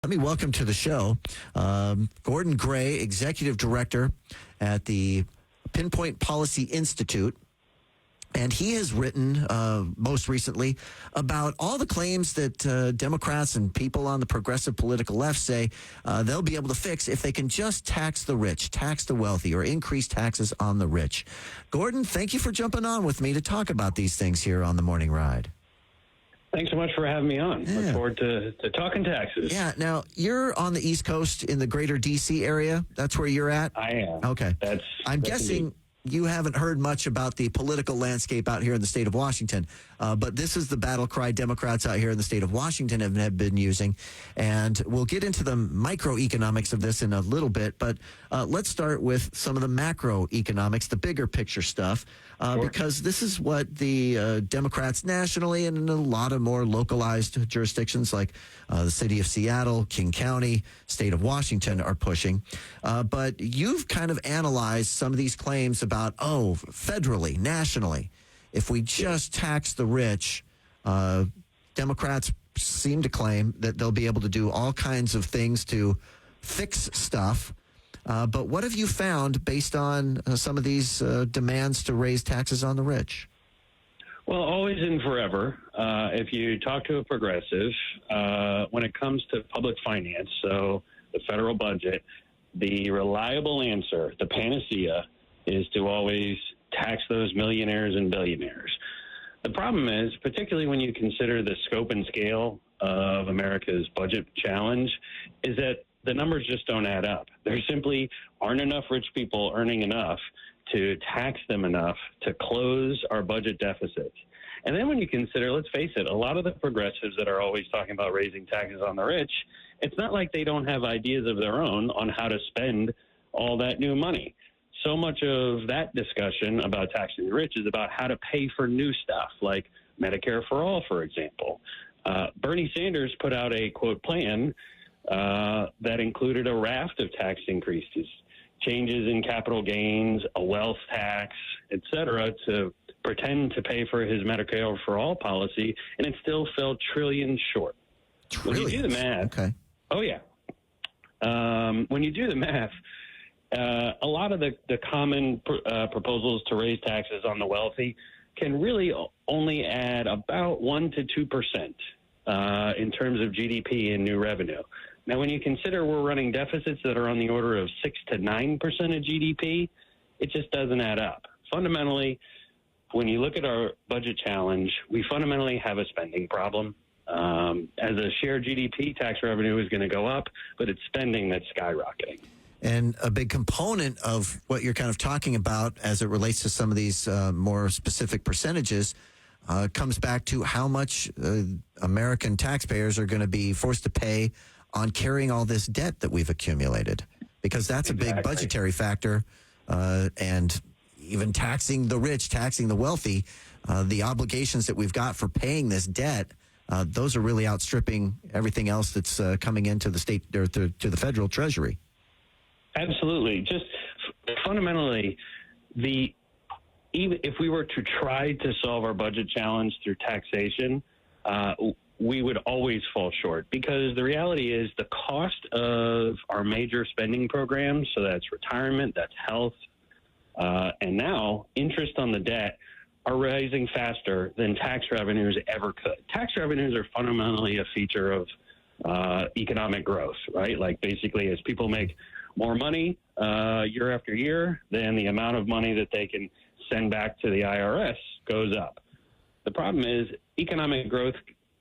Let me welcome to the show Gordon Gray, Executive Director at the Pinpoint Policy Institute. And he has written most recently about all the claims that Democrats and people on the progressive political left say they'll be able to fix if they can just tax the rich, tax the wealthy, or increase taxes on the rich. Gordon, thank you for jumping on with me to talk about these things here on the Morning Ride. Thanks so much for having me on. Yeah. Look forward to talking taxes. Yeah. Now, you're on the East Coast in the greater D.C. area. That's where you're at? I am. Okay. I'm guessing indeed. You haven't heard much about the political landscape out here in the state of Washington, but this is the battle cry Democrats out here in the state of Washington have been using, and we'll get into the microeconomics of this in a little bit, but let's start with some of the macroeconomics, the bigger picture stuff, Sure. because this is what the Democrats nationally and in a lot of more localized jurisdictions like the city of Seattle, King County, state of Washington are pushing. But you've kind of analyzed some of these claims about, federally, nationally, if we just tax the rich, Democrats seem to claim that they'll be able to do all kinds of things to fix stuff. But what have you found based on some of these demands to raise taxes on the rich? Well, always and forever, if you talk to a progressive, when it comes to public finance, so the federal budget, the reliable answer, the panacea, is to always tax those millionaires and billionaires. The problem is, particularly when you consider the scope and scale of America's budget challenge, is that the numbers just don't add up. There simply aren't enough rich people earning enough to tax them enough to close our budget deficits. And then when you consider, let's face it, a lot of the progressives that are always talking about raising taxes on the rich, it's not like they don't have ideas of their own on how to spend all that new money. So much of that discussion about taxing the rich is about how to pay for new stuff, like Medicare for All, for example. Bernie Sanders put out a, quote, plan that included a raft of tax increases, changes in capital gains, a wealth tax, et cetera, to pretend to pay for his Medicare for All policy, and it still fell trillions short. Trillions? When you do the math, okay. Oh, yeah. When you do the math, a lot of the common proposals to raise taxes on the wealthy can really only add about 1% to 2% in terms of GDP and new revenue. Now, when you consider we're running deficits that are on the order of 6 to 9% of GDP, it just doesn't add up. Fundamentally, when you look at our budget challenge, we fundamentally have a spending problem. As a share GDP, tax revenue is going to go up, but it's spending that's skyrocketing. And a big component of what you're kind of talking about as it relates to some of these more specific percentages comes back to how much American taxpayers are going to be forced to pay on carrying all this debt that we've accumulated, because that's a big budgetary factor. And even taxing the rich, taxing the wealthy, the obligations that we've got for paying this debt, those are really outstripping everything else that's coming into the state or to the federal treasury. Absolutely. Just fundamentally, even if we were to try to solve our budget challenge through taxation, we would always fall short, because the reality is the cost of our major spending programs, so that's retirement, that's health, and now interest on the debt, are rising faster than tax revenues ever could. Tax revenues are fundamentally a feature of economic growth, right? Like basically as people make more money year after year, then the amount of money that they can send back to the IRS goes up. The problem is economic growth,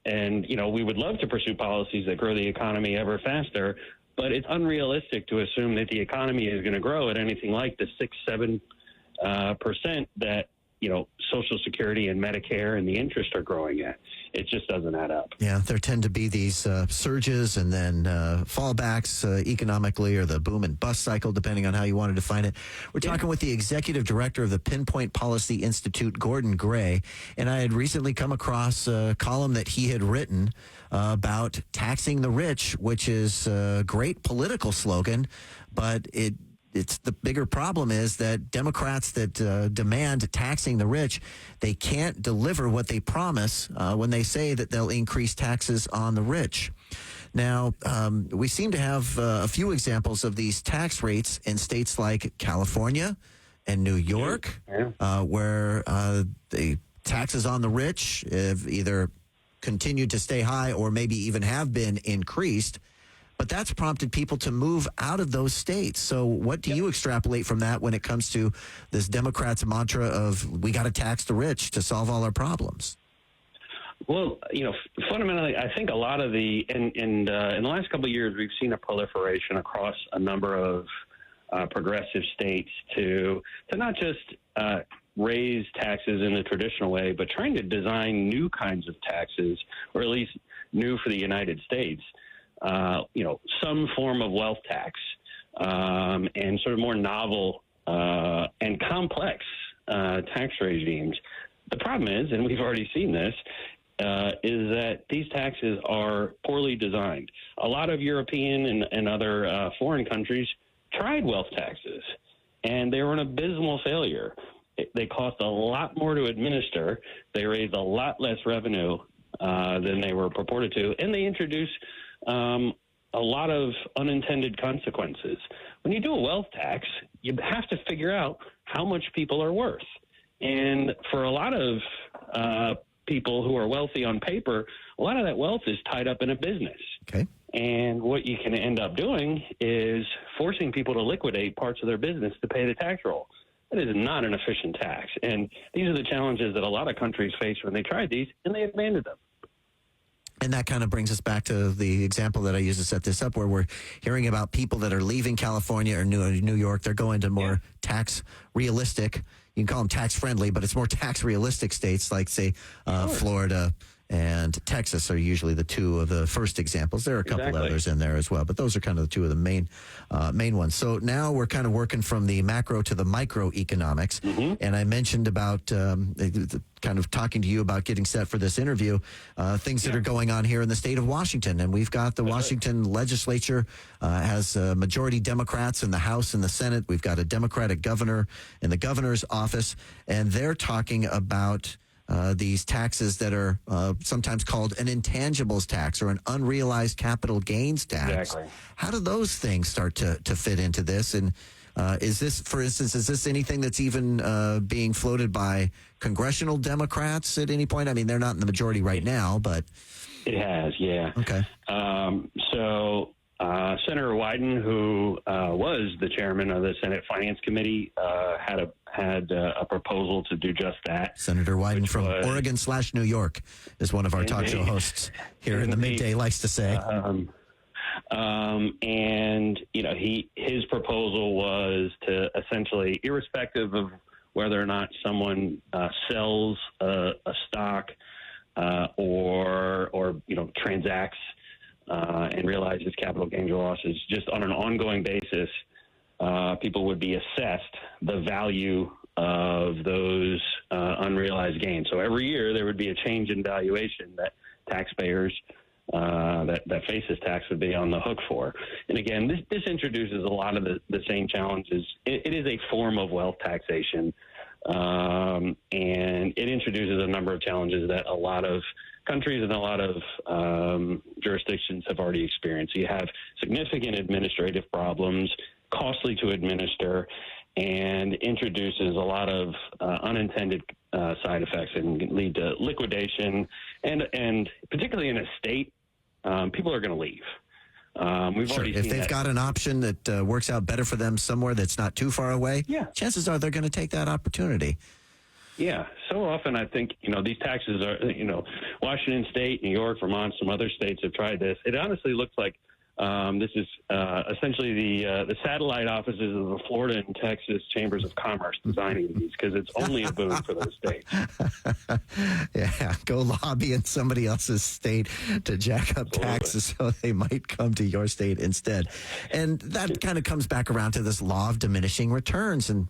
and we would love to pursue policies that grow the economy ever faster, but it's unrealistic to assume that the economy is going to grow at anything like the 6-7% that Social Security and Medicare and the interest are growing at. It just doesn't add up. Yeah, there tend to be these surges and then fallbacks economically, or the boom and bust cycle, depending on how you want to define it. We're talking with the executive director of the Pinpoint Policy Institute, Gordon Gray, and I had recently come across a column that he had written about taxing the rich, which is a great political slogan, but it's the bigger problem is that Democrats that demand taxing the rich, they can't deliver what they promise when they say that they'll increase taxes on the rich. Now, we seem to have a few examples of these tax rates in states like California and New York, where the taxes on the rich have either continued to stay high or maybe even have been increased. But that's prompted people to move out of those states. So what do you extrapolate from that when it comes to this Democrats' mantra of we got to tax the rich to solve all our problems? Well, fundamentally, I think a lot of in the last couple of years, we've seen a proliferation across a number of progressive states to not just raise taxes in the traditional way, but trying to design new kinds of taxes, or at least new for the United States. Some form of wealth tax, and sort of more novel and complex tax regimes. The problem is, and we've already seen this, is that these taxes are poorly designed. A lot of European and other foreign countries tried wealth taxes, and they were an abysmal failure. They cost a lot more to administer. They raised a lot less revenue than they were purported to, and they introduced a lot of unintended consequences. When you do a wealth tax, you have to figure out how much people are worth. And for a lot of people who are wealthy on paper, a lot of that wealth is tied up in a business. Okay. And what you can end up doing is forcing people to liquidate parts of their business to pay the tax roll. That is not an efficient tax. And these are the challenges that a lot of countries face when they tried these, and they abandoned them. And that kind of brings us back to the example that I used to set this up, where we're hearing about people that are leaving California or New York. They're going to more tax realistic, you can call them tax friendly, but it's more tax realistic states like, say, Florida and Texas are usually the two of the first examples. There are a couple others in there as well, but those are kind of the two of the main ones. So now we're kind of working from the macro to the microeconomics. And I mentioned about kind of talking to you about getting set for this interview, things that are going on here in the state of Washington. And we've got the Washington legislature has majority Democrats in the House and the Senate. We've got a Democratic governor in the governor's office, and they're talking about these taxes that are sometimes called an intangibles tax or an unrealized capital gains tax. Exactly. How do those things start to fit into this? And is this, for instance, is this anything that's even being floated by congressional Democrats at any point? I mean, they're not in the majority right now, but... It has, yeah. Okay. So Senator Wyden, who was the chairman of the Senate Finance Committee, had a proposal to do just that. Senator Wyden from Oregon/New York is one of our talk show hosts here in the midday likes to say. And his proposal was to essentially, irrespective of whether or not someone sells a stock or transacts and realizes capital gains or losses, just on an ongoing basis, people would be assessed the value of those unrealized gains. So every year there would be a change in valuation that taxpayers that face this tax would be on the hook for. And again, this introduces a lot of the same challenges. It is a form of wealth taxation, and it introduces a number of challenges that a lot of countries and a lot of jurisdictions have already experienced. You have significant administrative problems, costly to administer, and introduces a lot of unintended side effects and can lead to liquidation. And particularly in a state, people are going to leave. We've already seen if they've got an option that works out better for them somewhere that's not too far away, chances are they're going to take that opportunity. Yeah, so often I think, these taxes are, Washington State, New York, Vermont, some other states have tried this. It honestly looks like this is essentially the satellite offices of the Florida and Texas Chambers of Commerce designing these, because it's only a boon for those states. Yeah, go lobby in somebody else's state to jack up taxes so they might come to your state instead. And that kind of comes back around to this law of diminishing returns. And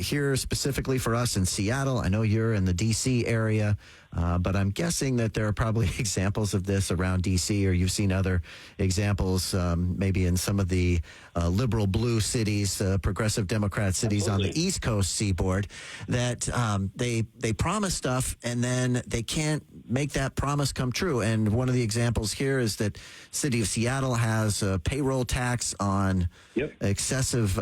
here specifically for us in Seattle, I know you're in the D.C. area. But I'm guessing that there are probably examples of this around D.C., or you've seen other examples maybe in some of the liberal blue cities, progressive Democrat cities on the East Coast seaboard, that they promise stuff and then they can't make that promise come true. And one of the examples here is that City of Seattle has a payroll tax on excessive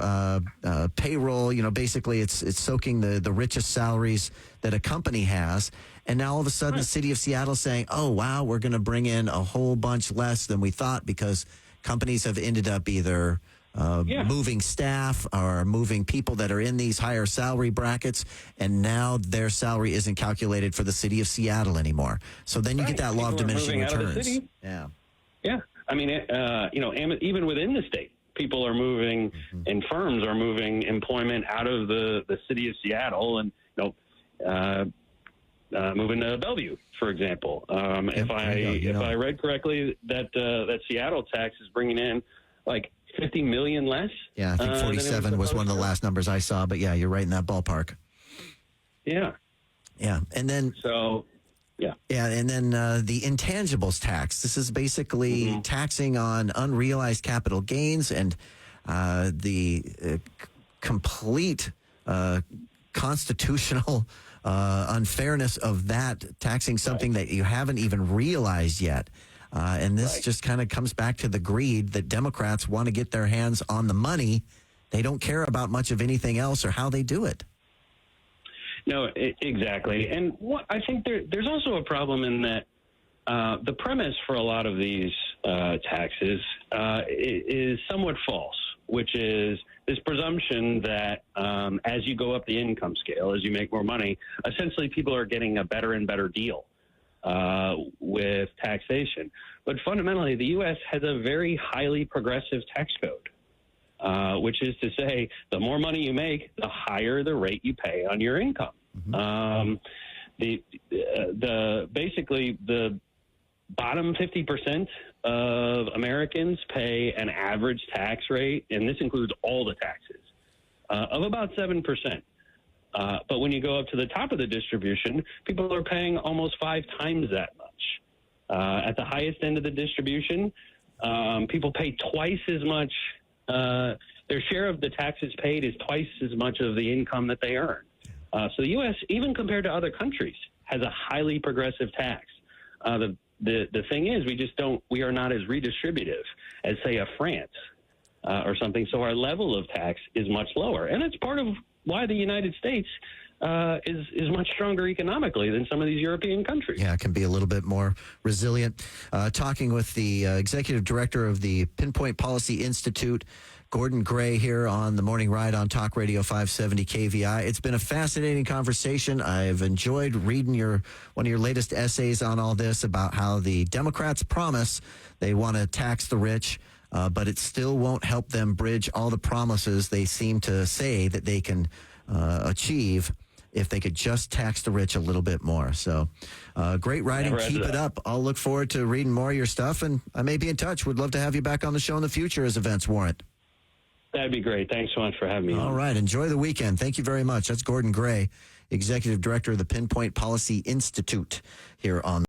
payroll. Basically it's soaking the richest salaries that a company has. And now all of a sudden the City of Seattle is saying, oh, wow, we're going to bring in a whole bunch less than we thought because companies have ended up either moving staff or moving people that are in these higher salary brackets, and now their salary isn't calculated for the City of Seattle anymore. So then you get that law of diminishing returns. Yeah. I mean, even within the state, people are moving and firms are moving employment out of the City of Seattle and, moving to Bellevue, for example. If I read correctly, that Seattle tax is bringing in like 50 million less. Yeah, I think 47 was one of the last numbers I saw. But yeah, you're right in that ballpark. Yeah. Yeah, and then Yeah, and then the intangibles tax. This is basically taxing on unrealized capital gains and the complete constitutional unfairness of that, taxing something that you haven't even realized yet. And this just kind of comes back to the greed that Democrats want to get their hands on the money. They don't care about much of anything else or how they do it. No, exactly. And I think there's also a problem in that the premise for a lot of these taxes is somewhat false, which is this presumption that as you go up the income scale, as you make more money, essentially people are getting a better and better deal with taxation. But fundamentally, the U.S. has a very highly progressive tax code, which is to say the more money you make, the higher the rate you pay on your income. Basically the bottom 50% of Americans pay an average tax rate, and this includes all the taxes, of about 7%. But when you go up to the top of the distribution, people are paying almost 5 times that much. At the highest end of the distribution, people pay twice as much. Their share of the taxes paid is twice as much of the income that they earn. So the U.S., even compared to other countries, has a highly progressive tax. The thing is, we are not as redistributive as, say, a France or something. So our level of tax is much lower. And it's part of why the United States is much stronger economically than some of these European countries. Yeah, it can be a little bit more resilient. Talking with the executive director of the Pinpoint Policy Institute, Gordon Gray, here on the Morning Ride on Talk Radio 570 KVI. It's been a fascinating conversation. I've enjoyed reading one of your latest essays on all this about how the Democrats promise they want to tax the rich, but it still won't help them bridge all the promises they seem to say that they can achieve if they could just tax the rich a little bit more. So great writing. Keep it up. I'll look forward to reading more of your stuff, and I may be in touch. Would love to have you back on the show in the future as events warrant. That'd be great. Thanks so much for having me on. All right. Enjoy the weekend. Thank you very much. That's Gordon Gray, Executive Director of the Pinpoint Policy Institute here on